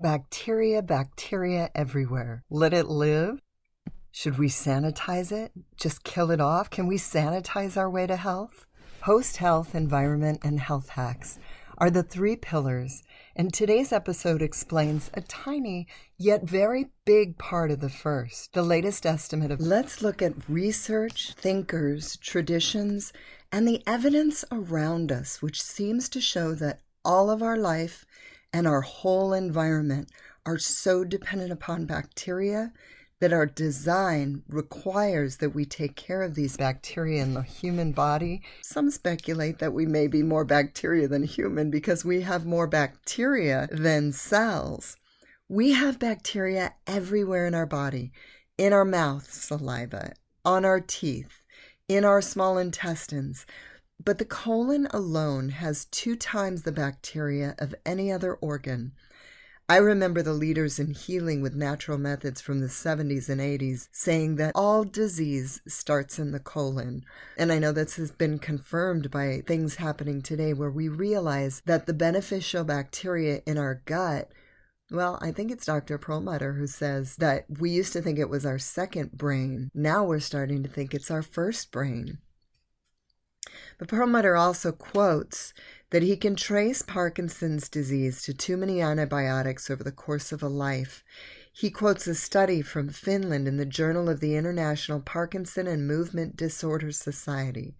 Bacteria, bacteria everywhere. Let it live? Should we sanitize it? Just kill it off? Can we sanitize our way to health? Post-health, environment, and health hacks are the three pillars, and today's episode explains a tiny yet very big part of the first. The latest estimate of let's look at research, thinkers, traditions, and the evidence around us, which seems to show that all of our life and our whole environment are so dependent upon bacteria that our design requires that we take care of these bacteria in the human body. Some speculate that we may be more bacteria than human because we have more bacteria than cells. We have bacteria everywhere in our body, in our mouth, saliva, on our teeth, in our small intestines. But the colon alone has 2 times the bacteria of any other organ. I remember the leaders in healing with natural methods from the 70s and 80s saying that all disease starts in the colon. And I know this has been confirmed by things happening today where we realize that the beneficial bacteria in our gut, well, I think it's Dr. Perlmutter who says that we used to think it was our second brain. Now we're starting to think it's our first brain. But Perlmutter also quotes that he can trace Parkinson's disease to too many antibiotics over the course of a life. He quotes a study from Finland in the Journal of the International Parkinson and Movement Disorder Society.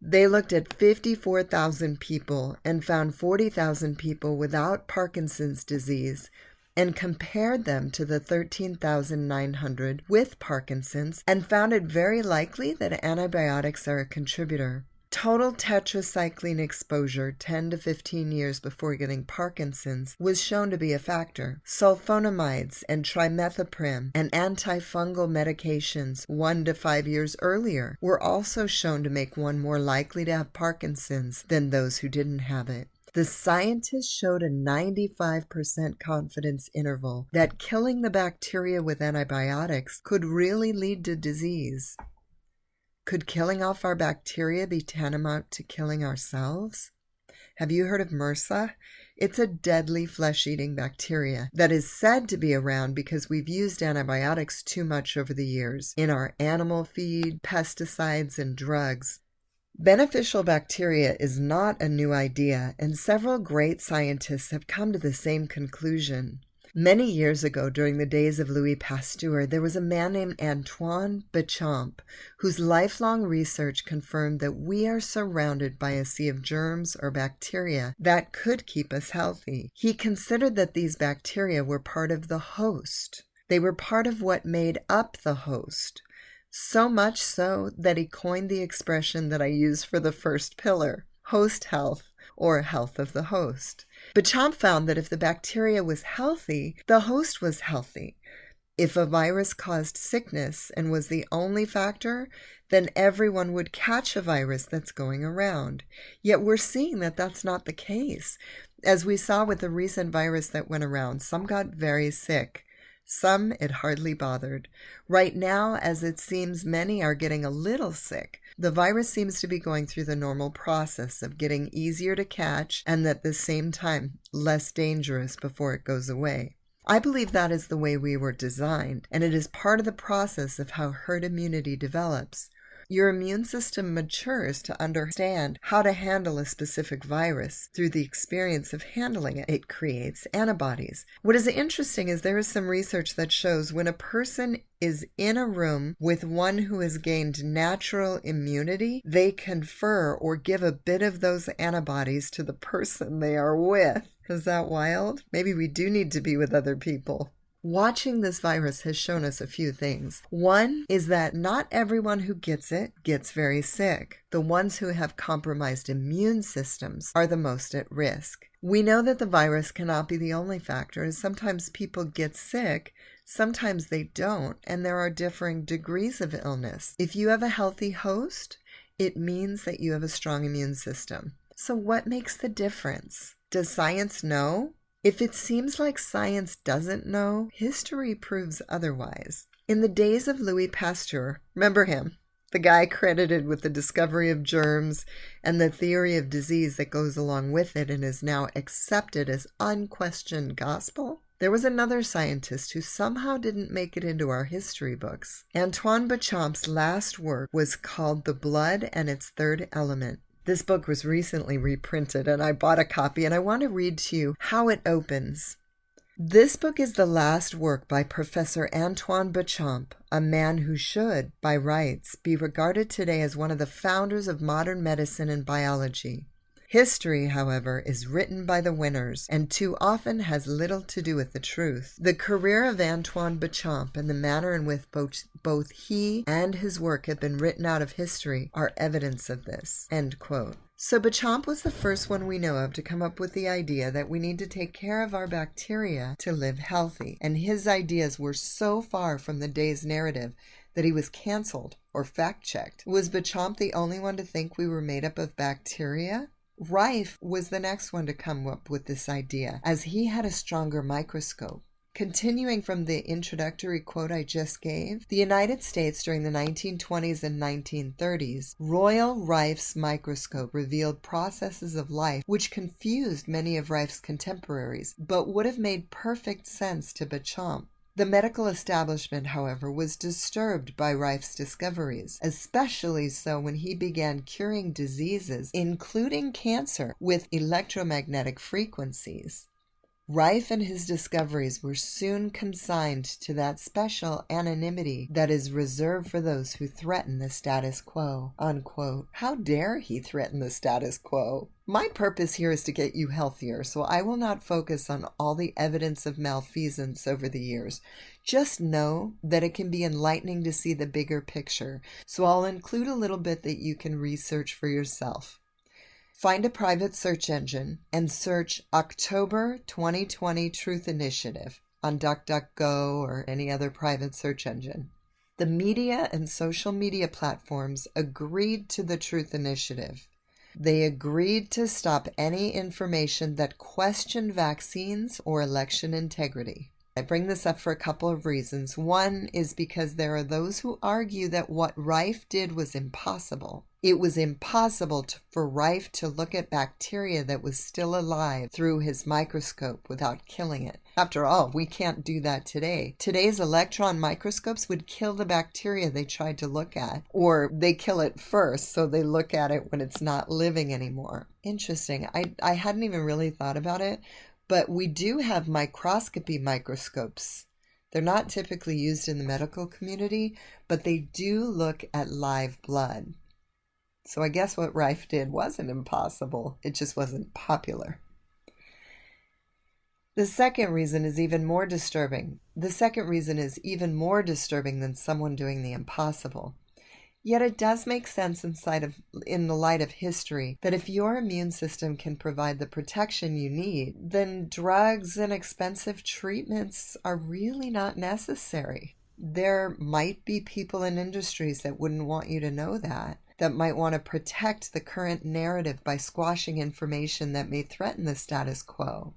They looked at 54,000 people and found 40,000 people without Parkinson's disease and compared them to the 13,900 with Parkinson's and found it very likely that antibiotics are a contributor. Total tetracycline exposure 10 to 15 years before getting Parkinson's was shown to be a factor. Sulfonamides and trimethoprim and antifungal medications 1 to 5 years earlier were also shown to make one more likely to have Parkinson's than those who didn't have it. The scientists showed a 95% confidence interval that killing the bacteria with antibiotics could really lead to disease. Could killing off our bacteria be tantamount to killing ourselves? Have you heard of MRSA? It's a deadly flesh-eating bacteria that is said to be around because we've used antibiotics too much over the years in our animal feed, pesticides, and drugs. Beneficial bacteria is not a new idea, and several great scientists have come to the same conclusion. Many years ago, during the days of Louis Pasteur, there was a man named Antoine Béchamp, whose lifelong research confirmed that we are surrounded by a sea of germs or bacteria that could keep us healthy. He considered that these bacteria were part of the host. They were part of what made up the host. So much so that he coined the expression that I use for the first pillar, host health, or health of the host. Béchamp found that if the bacteria was healthy, the host was healthy. If a virus caused sickness and was the only factor, then everyone would catch a virus that's going around. Yet we're seeing that that's not the case. As we saw with the recent virus that went around, some got very sick. Some it hardly bothered. Right now, as it seems many are getting a little sick, the virus seems to be going through the normal process of getting easier to catch and at the same time less dangerous before it goes away. I believe that is the way we were designed, and it is part of the process of how herd immunity develops. Your immune system matures to understand how to handle a specific virus. Through the experience of handling it, it creates antibodies. What is interesting is there is some research that shows when a person is in a room with one who has gained natural immunity, they confer or give a bit of those antibodies to the person they are with. Is that wild? Maybe we do need to be with other people. Watching this virus has shown us a few things. One is that not everyone who gets it gets very sick. The ones who have compromised immune systems are the most at risk. We know that the virus cannot be the only factor, as sometimes people get sick, sometimes they don't, and there are differing degrees of illness. If you have a healthy host, it means that you have a strong immune system. So what makes the difference? Does science know? If it seems like science doesn't know, history proves otherwise. In the days of Louis Pasteur, remember him, The guy credited with the discovery of germs and the theory of disease that goes along with it and is now accepted as unquestioned gospel. There was another scientist who somehow didn't make it into our history books. Antoine Béchamp's last work was called The Blood and Its Third Element. This book was recently reprinted, and I bought a copy, and I want to read to you how it opens. This book is the last work by Professor Antoine Béchamp, a man who should, by rights, be regarded today as one of the founders of modern medicine and biology. History, however, is written by the winners, and too often has little to do with the truth. The career of Antoine Béchamp and the manner in which both he and his work have been written out of history are evidence of this." End quote. So Béchamp was the first one we know of to come up with the idea that we need to take care of our bacteria to live healthy, and his ideas were so far from the day's narrative that he was canceled or fact-checked. Was Béchamp the only one to think we were made up of bacteria? Rife was the next one to come up with this idea, as he had a stronger microscope. Continuing from the introductory quote I just gave, the United States during the 1920s and 1930s, Royal Rife's microscope revealed processes of life which confused many of Rife's contemporaries, but would have made perfect sense to Béchamp. The medical establishment, however, was disturbed by Rife's discoveries, especially so when he began curing diseases, including cancer, with electromagnetic frequencies. Rife and his discoveries were soon consigned to that special anonymity that is reserved for those who threaten the status quo, unquote. How dare he threaten the status quo? My purpose here is to get you healthier, so I will not focus on all the evidence of malfeasance over the years. Just know that it can be enlightening to see the bigger picture, so I'll include a little bit that you can research for yourself. Find a private search engine and search October 2020 Truth Initiative on DuckDuckGo or any other private search engine. The media and social media platforms agreed to the Truth Initiative. They agreed to stop any information that questioned vaccines or election integrity. I bring this up for a couple of reasons. One is because there are those who argue that what Rife did was impossible. It was impossible for Rife to look at bacteria that was still alive through his microscope without killing it. After all, we can't do that today. Today's electron microscopes would kill the bacteria they tried to look at, or they kill it first, so they look at it when it's not living anymore. Interesting. I hadn't even really thought about it. But we do have microscopy microscopes. They're not typically used in the medical community, but they do look at live blood. So I guess what Rife did wasn't impossible. It just wasn't popular. The second reason is even more disturbing. The second reason is even more disturbing than someone doing the impossible. Yet it does make sense in the light of history that if your immune system can provide the protection you need, then drugs and expensive treatments are really not necessary. There might be people in industries that wouldn't want you to know that might want to protect the current narrative by squashing information that may threaten the status quo.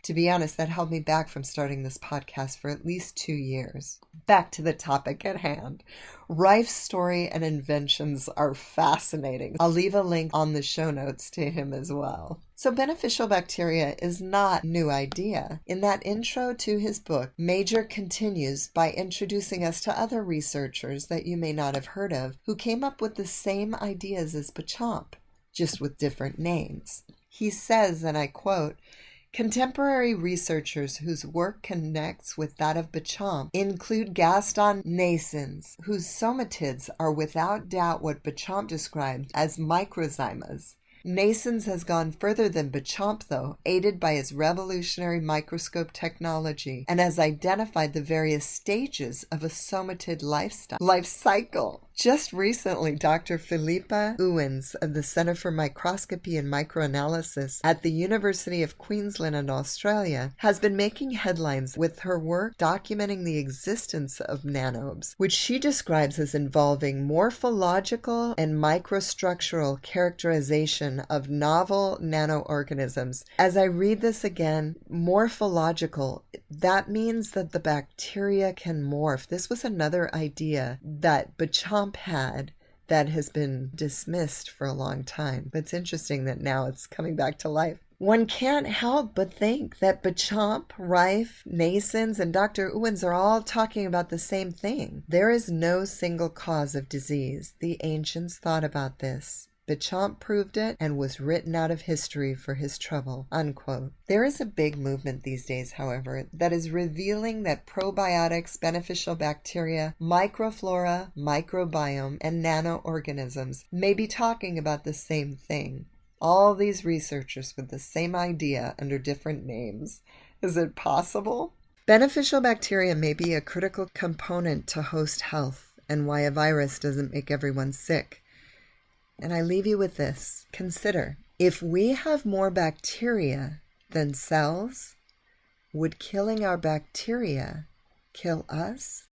To be honest, that held me back from starting this podcast for at least 2 years. Back to the topic at hand. Rife's story and inventions are fascinating. I'll leave a link on the show notes to him as well. So beneficial bacteria is not a new idea. In that intro to his book, Major continues by introducing us to other researchers that you may not have heard of who came up with the same ideas as Béchamp, just with different names. He says, and I quote, "Contemporary researchers whose work connects with that of Béchamp include Gaston Naessens, whose somatids are without doubt what Béchamp described as microzymas. Naessens has gone further than Béchamp, though, aided by his revolutionary microscope technology, and has identified the various stages of a somatid life cycle. Just recently, Dr. Philippa Owens of the Center for Microscopy and Microanalysis at the University of Queensland in Australia has been making headlines with her work documenting the existence of nanobes, which she describes as involving morphological and microstructural characterization of novel nanoorganisms. As I read this again, morphological, that means that the bacteria can morph. This was another idea that Béchamp had that has been dismissed for a long time. But it's interesting that now it's coming back to life. One can't help but think that Béchamp, Rife, Nasons, and Dr. Owens are all talking about the same thing. There is no single cause of disease. The ancients thought about this. Béchamp proved it and was written out of history for his trouble, unquote. There is a big movement these days, however, that is revealing that probiotics, beneficial bacteria, microflora, microbiome, and nanoorganisms may be talking about the same thing. All these researchers with the same idea under different names. Is it possible? Beneficial bacteria may be a critical component to host health and why a virus doesn't make everyone sick. And I leave you with this. Consider, if we have more bacteria than cells, would killing our bacteria kill us?